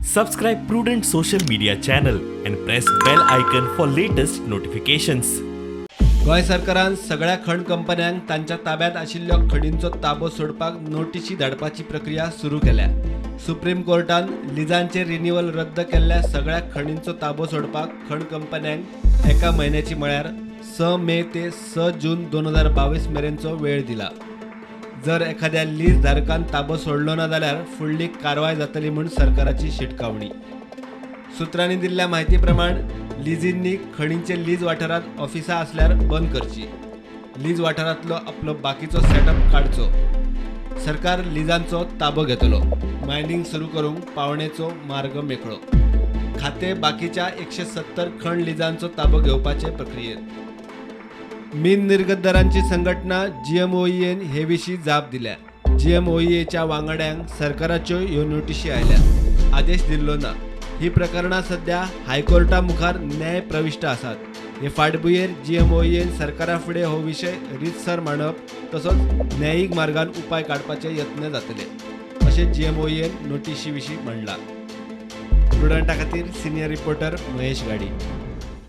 Subscribe Prudent social media channel and press bell icon for latest notifications. Goa सरकारान सगळ्या खण कंपन्यांक तांच्या ताब्यात आशिल्ल्यो खडींचो ताबो सोडपाक नोटीशी धाडपाची प्रक्रिया सुरू केल्या. सुप्रीम कोर्टान लिजांचे रिन्यूअल रद्द केल्ल्या सगळ्या खडींचो ताबो सोडपाक खण कंपन्यांक एका म्हयन्याची म्हळ्यार 6 मे ते 6 जून 2022 मेरेनचो वेळ दिला. जर एखाद्या लीज धारकान ताबो सोडलो ना जाल्यार फुडली कारवाय जातली म्हूण सरकाराची शिटकावणी. सुत्रांनी दिल्ल्या म्हायती प्रमाण लिजींनी खणींचे लीज वाठारांत ऑफिसां आसल्यार बंद करची. लीज वाठारांतलो आपलो बाकीचो सेटअप काडचो. सरकार लिजांचो ताबो घेतलो. मायनिंग सुरू करूंक पावणेचो मार्ग मेकळो. खाते बाकीच्या 170 खण लिजांचो ताबो घेवपाचे प्रक्रियेत. मीन निर्गतदारांची संघटना GMOEN हे विशीं जाप दिल्या. GMOEAच्या वांगड्यांक सरकाराच्यो ह्यो नोटीशी आयल्यात. आदेश दिल्लो ना. ही प्रकरणां सध्या हायकोर्टा मुखार न्याय प्रविश्ट आसात. हे फाटभुंयेर GMOEN सरकारा फुडें हो विशय रितसर मांडप तसोच न्यायीक मार्गान उपाय काडपाचे यत्न जातले अशें GMOEN नोटीशी विशीं म्हणलां. प्रुडंटा खातीर सिनियर रिपोर्टर महेश गाडी.